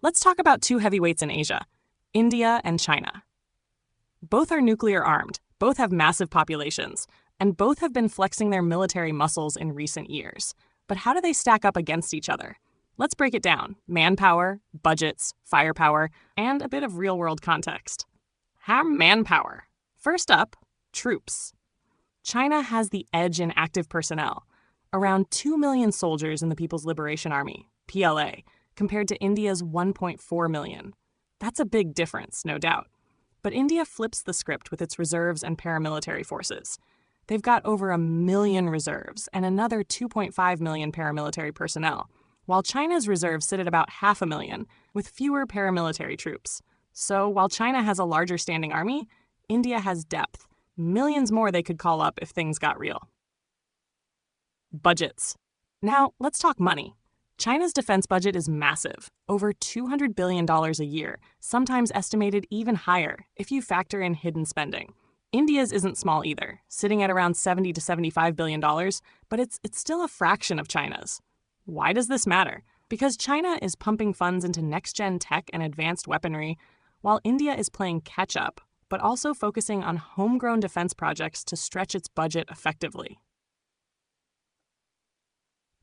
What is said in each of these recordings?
Let's talk about two heavyweights in Asia, India and China. Both are nuclear armed, both have massive populations, and both have been flexing their military muscles in recent years. But how do they stack up against each other? Let's break it down: manpower, budgets, firepower, and a bit of real-world context. Manpower. First up, troops. China has the edge in active personnel, around 2 million soldiers in the People's Liberation Army, PLA, compared to India's 1.4 million. That's a big difference, no doubt. But India flips the script with its reserves and paramilitary forces. They've got over 1 million reserves and another 2.5 million paramilitary personnel, while China's reserves sit at about 500,000, with fewer paramilitary troops. So while China has a larger standing army, India has depth, millions more they could call up if things got real. Budgets. Now, let's talk money. China's defense budget is massive, over $200 billion a year, sometimes estimated even higher if you factor in hidden spending. India's isn't small either, sitting at around $70 to $75 billion, but it's still a fraction of China's. Why does this matter? Because China is pumping funds into next-gen tech and advanced weaponry, while India is playing catch-up, but also focusing on homegrown defense projects to stretch its budget effectively.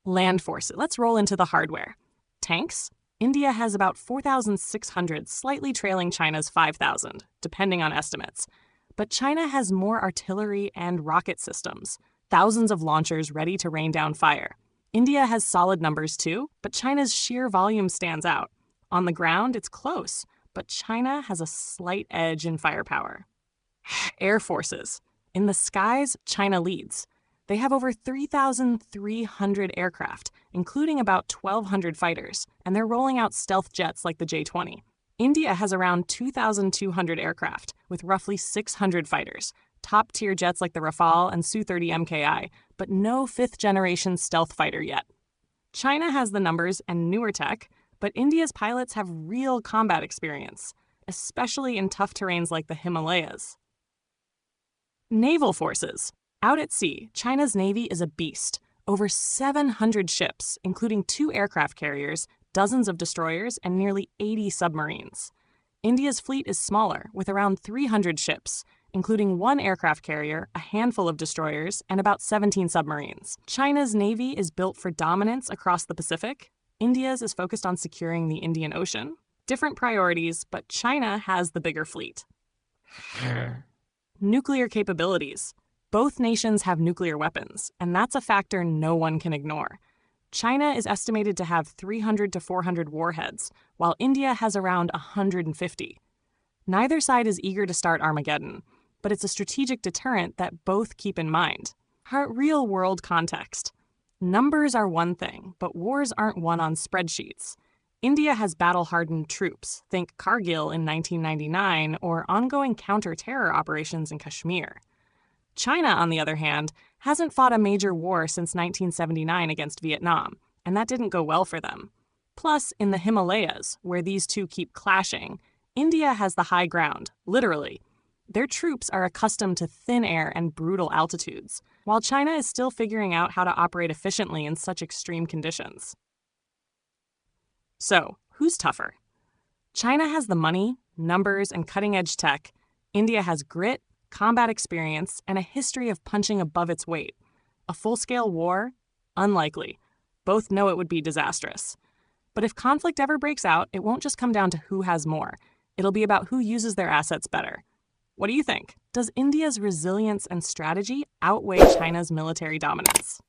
Land forces. Let's roll into the hardware. Tanks. India has about 4,600, slightly trailing China's 5,000, depending on estimates. But China has more artillery and rocket systems, thousands of launchers ready to rain down fire. India has solid numbers too, but China's sheer volume stands out. On the ground, it's close, but China has a slight edge in firepower. Air forces. In the skies, China leads. They have over 3,300 aircraft, including about 1,200 fighters, and they're rolling out stealth jets like the J-20. India has around 2,200 aircraft, with roughly 600 fighters, top-tier jets like the Rafale and Su-30 MKI, but no fifth-generation stealth fighter yet. China has the numbers and newer tech, but India's pilots have real combat experience, especially in tough terrains like the Himalayas. Naval forces. Out at sea, China's Navy is a beast. Over 700 ships, including 2 aircraft carriers, dozens of destroyers, and nearly 80 submarines. India's fleet is smaller, with around 300 ships, including 1 aircraft carrier, a handful of destroyers, and about 17 submarines. China's Navy is built for dominance across the Pacific. India's is focused on securing the Indian Ocean. Different priorities, but China has the bigger fleet. Nuclear capabilities. Both nations have nuclear weapons, and that's a factor no one can ignore. China is estimated to have 300 to 400 warheads, while India has around 150. Neither side is eager to start Armageddon, but it's a strategic deterrent that both keep in mind. Real-world context. Numbers are one thing, but wars aren't won on spreadsheets. India has battle-hardened troops, think Kargil in 1999, or ongoing counter-terror operations in Kashmir. China, on the other hand, hasn't fought a major war since 1979 against Vietnam, and that didn't go well for them. Plus, in the Himalayas, where these two keep clashing, India has the high ground, literally. Their troops are accustomed to thin air and brutal altitudes, while China is still figuring out how to operate efficiently in such extreme conditions. So, who's tougher? China has the money, numbers, and cutting-edge tech. India has grit, combat experience, and a history of punching above its weight. A full-scale war? Unlikely. Both know it would be disastrous. But if conflict ever breaks out, it won't just come down to who has more. It'll be about who uses their assets better. What do you think? Does India's resilience and strategy outweigh China's military dominance?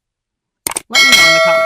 Let me know in the comments.